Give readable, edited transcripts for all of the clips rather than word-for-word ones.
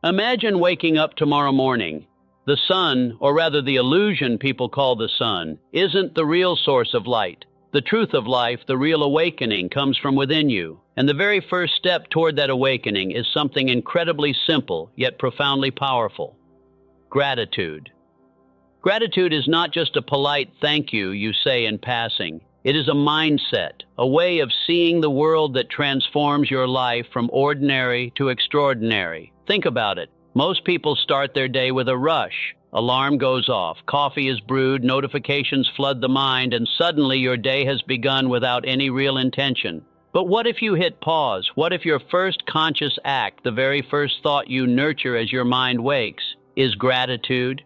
Imagine waking up tomorrow morning. The sun, or rather the illusion people call the sun, isn't the real source of light. The truth of life, the real awakening, comes from within you. And the very first step toward that awakening is something incredibly simple, yet profoundly powerful. Gratitude. Gratitude is not just a polite thank you say in passing. It is a mindset, a way of seeing the world that transforms your life from ordinary to extraordinary. Think about it. Most people start their day with a rush. Alarm goes off, coffee is brewed, notifications flood the mind, and suddenly your day has begun without any real intention. But what if you hit pause? What if your first conscious act, the very first thought you nurture as your mind wakes, is gratitude?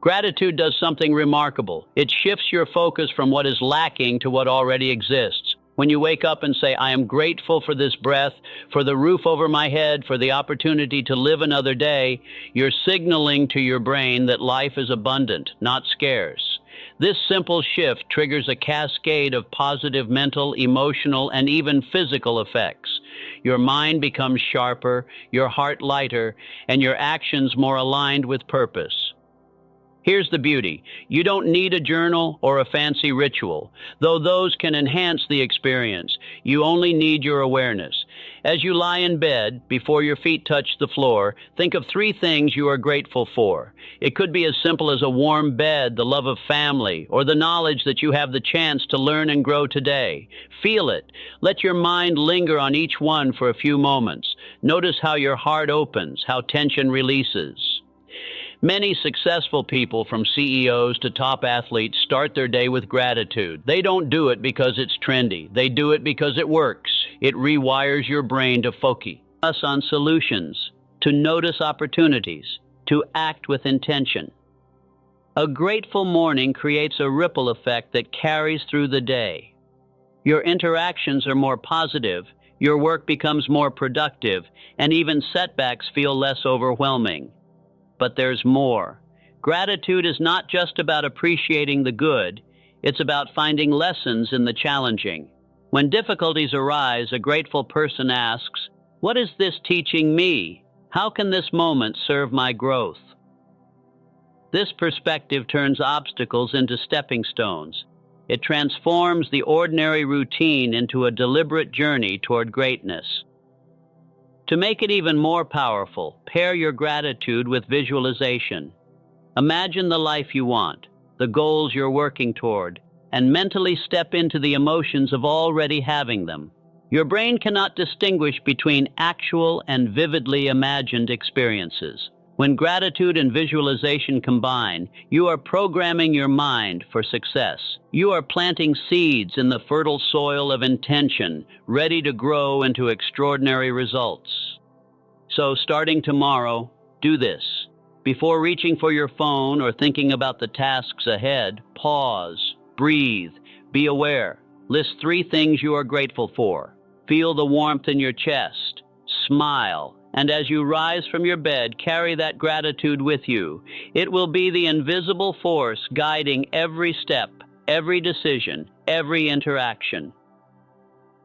Gratitude does something remarkable. It shifts your focus from what is lacking to what already exists. When you wake up and say, I am grateful for this breath, for the roof over my head, for the opportunity to live another day, you're signaling to your brain that life is abundant, not scarce. This simple shift triggers a cascade of positive mental, emotional, and even physical effects. Your mind becomes sharper, your heart lighter, and your actions more aligned with purpose. Here's the beauty. You don't need a journal or a fancy ritual, though those can enhance the experience. You only need your awareness. As you lie in bed, before your feet touch the floor, think of 3 things you are grateful for. It could be as simple as a warm bed, the love of family, or the knowledge that you have the chance to learn and grow today. Feel it. Let your mind linger on each one for a few moments. Notice how your heart opens, how tension releases. Many successful people, from CEOs to top athletes, start their day with gratitude. They don't do it because it's trendy. They do it because it works. It rewires your brain to focus on solutions, to notice opportunities, to act with intention. A grateful morning creates a ripple effect that carries through the day. Your interactions are more positive, your work becomes more productive, and even setbacks feel less overwhelming. But there's more. Gratitude is not just about appreciating the good, it's about finding lessons in the challenging. When difficulties arise, a grateful person asks, what is this teaching me? How can this moment serve my growth? This perspective turns obstacles into stepping stones. It transforms the ordinary routine into a deliberate journey toward greatness. To make it even more powerful, pair your gratitude with visualization. Imagine the life you want, the goals you're working toward, and mentally step into the emotions of already having them. Your brain cannot distinguish between actual and vividly imagined experiences. When gratitude and visualization combine, you are programming your mind for success. You are planting seeds in the fertile soil of intention, ready to grow into extraordinary results. So, starting tomorrow, do this. Before reaching for your phone or thinking about the tasks ahead, pause, breathe, be aware. List 3 things you are grateful for. Feel the warmth in your chest. Smile. And as you rise from your bed, carry that gratitude with you. It will be the invisible force guiding every step, every decision, every interaction.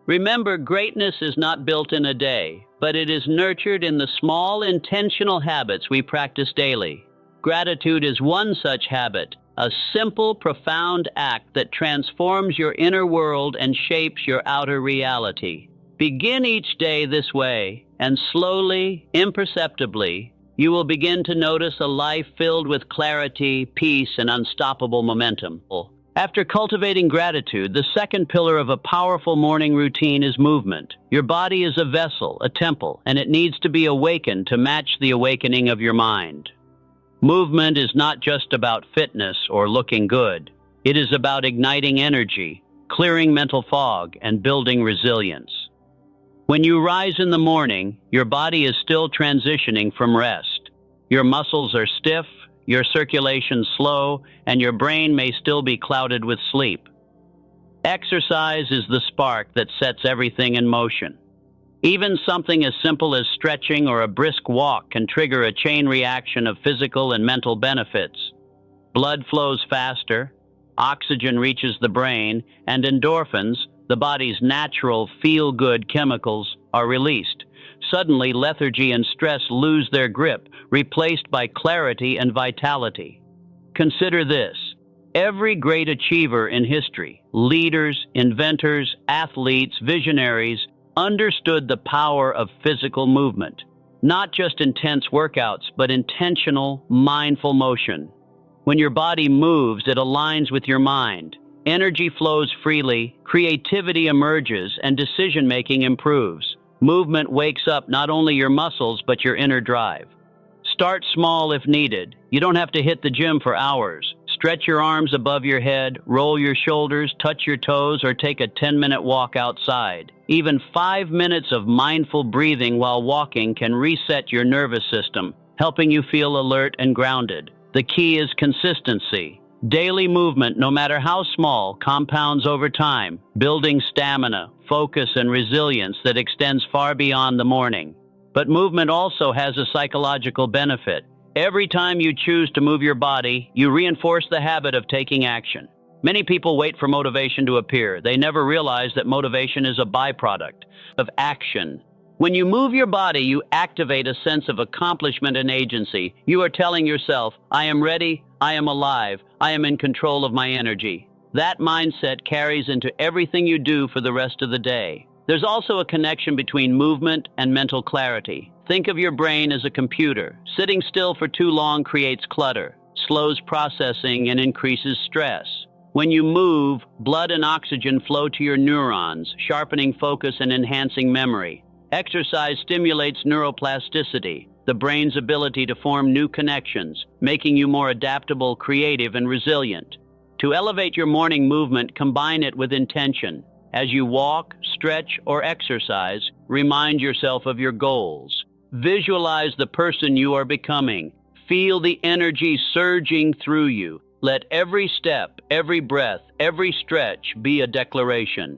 Remember, greatness is not built in a day, but it is nurtured in the small, intentional habits we practice daily. Gratitude is one such habit, a simple, profound act that transforms your inner world and shapes your outer reality. Begin each day this way, and slowly, imperceptibly, you will begin to notice a life filled with clarity, peace, and unstoppable momentum. After cultivating gratitude, the second pillar of a powerful morning routine is movement. Your body is a vessel, a temple, and it needs to be awakened to match the awakening of your mind. Movement is not just about fitness or looking good. It is about igniting energy, clearing mental fog, and building resilience. When you rise in the morning, your body is still transitioning from rest. Your muscles are stiff, your circulation slow, and your brain may still be clouded with sleep. Exercise is the spark that sets everything in motion. Even something as simple as stretching or a brisk walk can trigger a chain reaction of physical and mental benefits. Blood flows faster, oxygen reaches the brain, and endorphins, the body's natural feel-good chemicals, are released. suddenly lethargy and stress lose their grip, replaced by clarity and vitality. Consider this. Every great achiever in history, leaders, inventors, athletes, visionaries, understood the power of physical movement. Not just intense workouts, but intentional, mindful motion. When your body moves, it aligns with your mind. Energy flows freely, creativity emerges, and decision-making improves. Movement wakes up not only your muscles, but your inner drive. Start small if needed. You don't have to hit the gym for hours. Stretch your arms above your head, roll your shoulders, touch your toes, or take a 10-minute walk outside. Even 5 minutes of mindful breathing while walking can reset your nervous system, helping you feel alert and grounded. The key is consistency. Daily movement, no matter how small, compounds over time, building stamina, focus, and resilience that extends far beyond the morning. But movement also has a psychological benefit. Every time you choose to move your body, you reinforce the habit of taking action. Many people wait for motivation to appear. They never realize that motivation is a byproduct of action. When you move your body, you activate a sense of accomplishment and agency. You are telling yourself, I am ready, I am alive, I am in control of my energy. That mindset carries into everything you do for the rest of the day. There's also a connection between movement and mental clarity. Think of your brain as a computer. Sitting still for too long creates clutter, slows processing, and increases stress. When you move, blood and oxygen flow to your neurons, sharpening focus and enhancing memory. Exercise stimulates neuroplasticity, the brain's ability to form new connections, making you more adaptable, creative, and resilient. To elevate your morning movement, combine it with intention. As you walk, stretch, or exercise, remind yourself of your goals. Visualize the person you are becoming. Feel the energy surging through you. Let every step, every breath, every stretch be a declaration.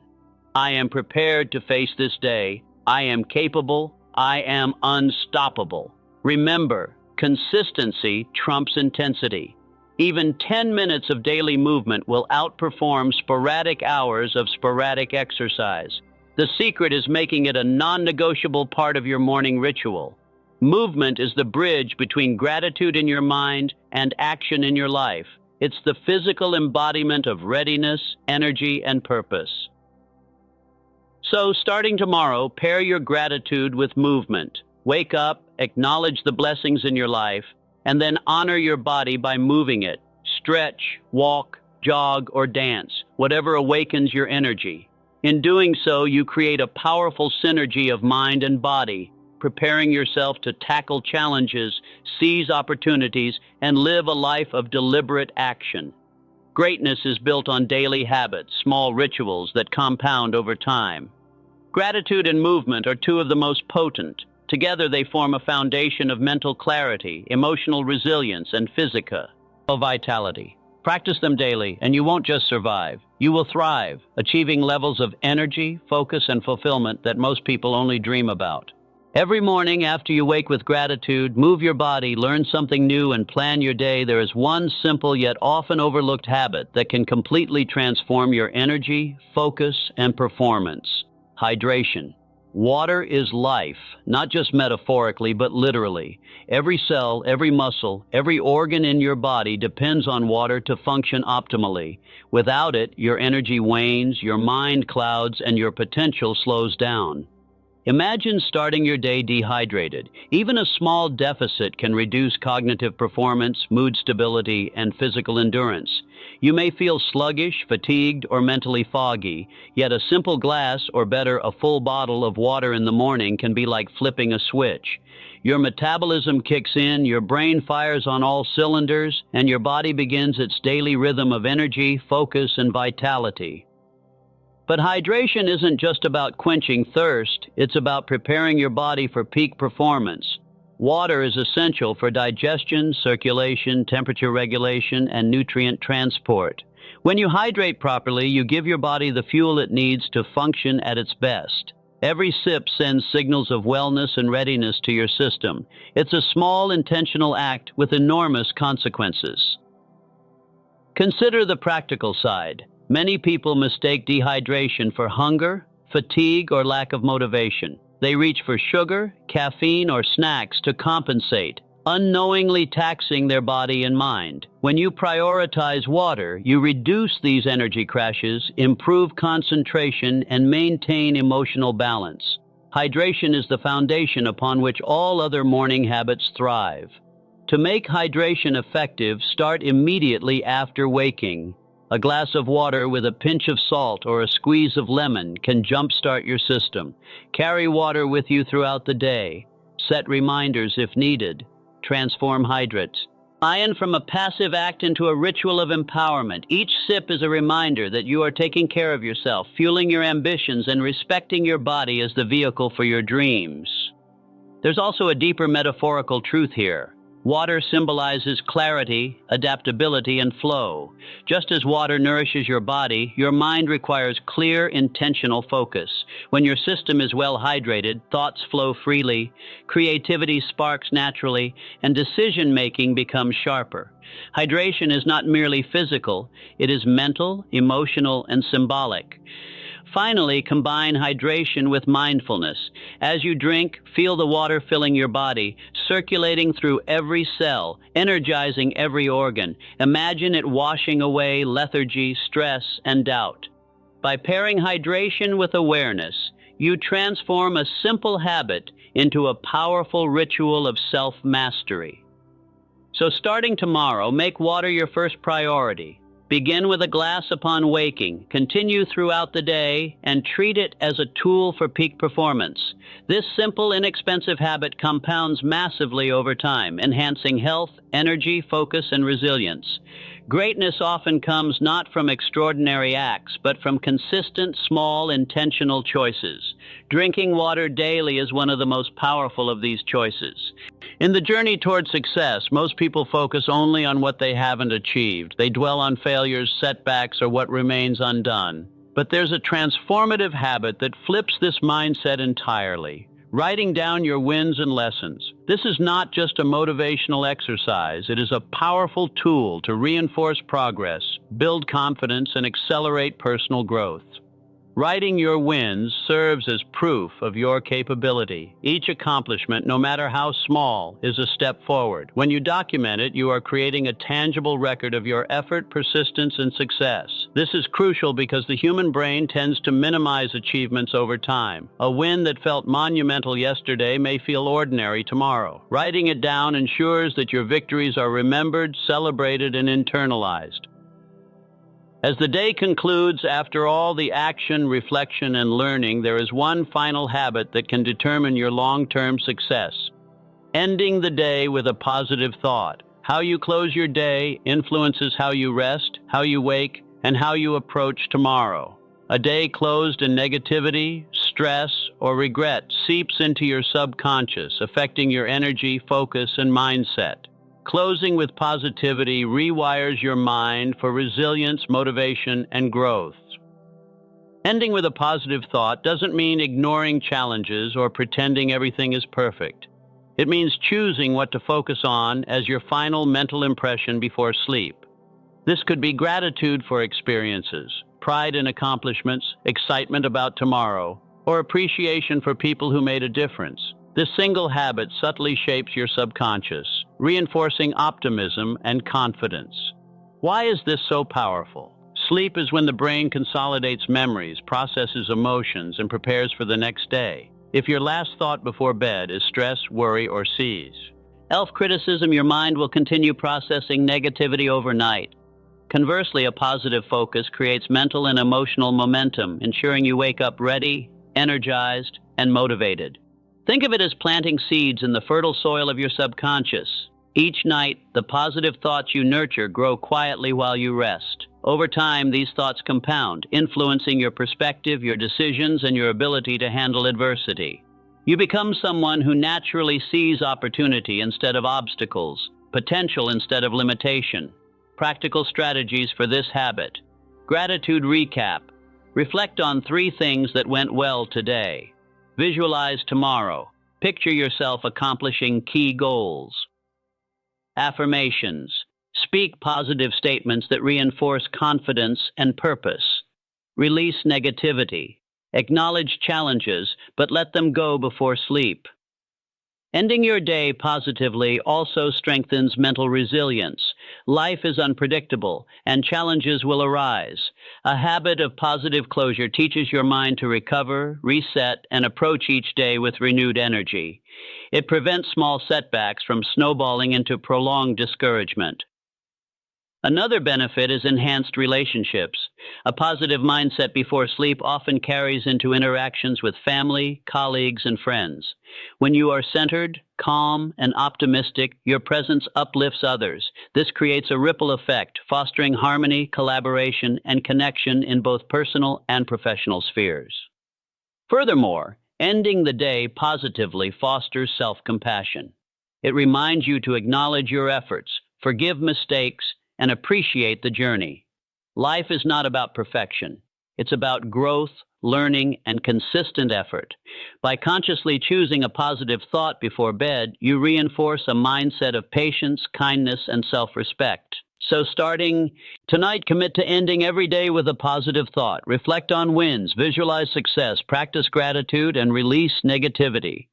I am prepared to face this day. I am capable. I am unstoppable. Remember, consistency trumps intensity. Even 10 minutes of daily movement will outperform sporadic hours of sporadic exercise. The secret is making it a non-negotiable part of your morning ritual. Movement is the bridge between gratitude in your mind and action in your life. It's the physical embodiment of readiness, energy, and purpose. So, starting tomorrow, pair your gratitude with movement. Wake up, acknowledge the blessings in your life, and then honor your body by moving it. Stretch, walk, jog, or dance, whatever awakens your energy. In doing so, you create a powerful synergy of mind and body, preparing yourself to tackle challenges, seize opportunities, and live a life of deliberate action. Greatness is built on daily habits, small rituals that compound over time. Gratitude and movement are two of the most potent. Together they form a foundation of mental clarity, emotional resilience, and physical vitality. Practice them daily, and you won't just survive. You will thrive, achieving levels of energy, focus, and fulfillment that most people only dream about. Every morning after you wake with gratitude, move your body, learn something new, and plan your day. There is one simple yet often overlooked habit that can completely transform your energy, focus, and performance. Hydration. Water is life, not just metaphorically, but literally. Every cell, every muscle, every organ in your body depends on water to function optimally. Without it, your energy wanes, your mind clouds, and your potential slows down. Imagine starting your day dehydrated. Even a small deficit can reduce cognitive performance, mood stability, and physical endurance. You may feel sluggish, fatigued, or mentally foggy, yet a simple glass, or better, a full bottle of water in the morning can be like flipping a switch. Your metabolism kicks in, your brain fires on all cylinders, and your body begins its daily rhythm of energy, focus, and vitality. But hydration isn't just about quenching thirst, it's about preparing your body for peak performance. Water is essential for digestion, circulation, temperature regulation, and nutrient transport. When you hydrate properly, you give your body the fuel it needs to function at its best. Every sip sends signals of wellness and readiness to your system. It's a small, intentional act with enormous consequences. Consider the practical side. Many people mistake dehydration for hunger, fatigue, or lack of motivation. They reach for sugar, caffeine, or snacks to compensate, unknowingly taxing their body and mind. When you prioritize water, you reduce these energy crashes, improve concentration, and maintain emotional balance. Hydration is the foundation upon which all other morning habits thrive. To make hydration effective, start immediately after waking. A glass of water with a pinch of salt or a squeeze of lemon can jumpstart your system. Carry water with you throughout the day. Set reminders if needed. Transform hydrates. Iron from a passive act into a ritual of empowerment. Each sip is a reminder that you are taking care of yourself, fueling your ambitions, and respecting your body as the vehicle for your dreams. There's also a deeper metaphorical truth here. Water symbolizes clarity, adaptability, and flow. Just as water nourishes your body, your mind requires clear, intentional focus. When your system is well hydrated, thoughts flow freely, creativity sparks naturally, and decision-making becomes sharper. Hydration is not merely physical, it is mental, emotional, and symbolic. Finally, combine hydration with mindfulness. As you drink, feel the water filling your body, circulating through every cell, energizing every organ. Imagine it washing away lethargy, stress, and doubt. By pairing hydration with awareness, you transform a simple habit into a powerful ritual of self-mastery. So starting tomorrow, make water your first priority. Begin with a glass upon waking, continue throughout the day, and treat it as a tool for peak performance. This simple, inexpensive habit compounds massively over time, enhancing health, energy, focus, and resilience. Greatness often comes not from extraordinary acts, but from consistent, small, intentional choices. Drinking water daily is one of the most powerful of these choices. In the journey toward success, most people focus only on what they haven't achieved. They dwell on failures, setbacks, or what remains undone. But there's a transformative habit that flips this mindset entirely. Writing down your wins and lessons. This is not just a motivational exercise. It is a powerful tool to reinforce progress, build confidence, and accelerate personal growth. Writing your wins serves as proof of your capability. Each accomplishment, no matter how small, is a step forward. When you document it, you are creating a tangible record of your effort, persistence, and success. This is crucial because the human brain tends to minimize achievements over time. A win that felt monumental yesterday may feel ordinary tomorrow. Writing it down ensures that your victories are remembered, celebrated, and internalized. As the day concludes, after all the action, reflection, and learning, there is one final habit that can determine your long-term success. Ending the day with a positive thought. How you close your day influences how you rest, how you wake, and how you approach tomorrow. A day closed in negativity, stress, or regret seeps into your subconscious, affecting your energy, focus, and mindset. Closing with positivity rewires your mind for resilience, motivation, and growth. Ending with a positive thought doesn't mean ignoring challenges or pretending everything is perfect. It means choosing what to focus on as your final mental impression before sleep. This could be gratitude for experiences, pride in accomplishments, excitement about tomorrow, or appreciation for people who made a difference. This single habit subtly shapes your subconscious, reinforcing optimism and confidence. Why is this so powerful? Sleep is when the brain consolidates memories, processes emotions, and prepares for the next day. If your last thought before bed is stress, worry, or self-criticism, your mind will continue processing negativity overnight. Conversely, a positive focus creates mental and emotional momentum, ensuring you wake up ready, energized, and motivated. Think of it as planting seeds in the fertile soil of your subconscious. Each night, the positive thoughts you nurture grow quietly while you rest. Over time, these thoughts compound, influencing your perspective, your decisions, and your ability to handle adversity. You become someone who naturally sees opportunity instead of obstacles, potential instead of limitation. Practical strategies for this habit. Gratitude recap. Reflect on 3 things that went well today. Visualize tomorrow. Picture yourself accomplishing key goals. Affirmations. Speak positive statements that reinforce confidence and purpose. Release negativity. Acknowledge challenges, but let them go before sleep. Ending your day positively also strengthens mental resilience. Life is unpredictable, and challenges will arise. A habit of positive closure teaches your mind to recover, reset, and approach each day with renewed energy. It prevents small setbacks from snowballing into prolonged discouragement. Another benefit is enhanced relationships. A positive mindset before sleep often carries into interactions with family, colleagues, and friends. When you are centered, calm, and optimistic, your presence uplifts others. This creates a ripple effect, fostering harmony, collaboration, and connection in both personal and professional spheres. Furthermore, ending the day positively fosters self-compassion. It reminds you to acknowledge your efforts, forgive mistakes, and appreciate the journey. Life is not about perfection. It's about growth, learning, and consistent effort. By consciously choosing a positive thought before bed, you reinforce a mindset of patience, kindness, and self-respect. So starting tonight, commit to ending every day with a positive thought. Reflect on wins, visualize success, practice gratitude, and release negativity.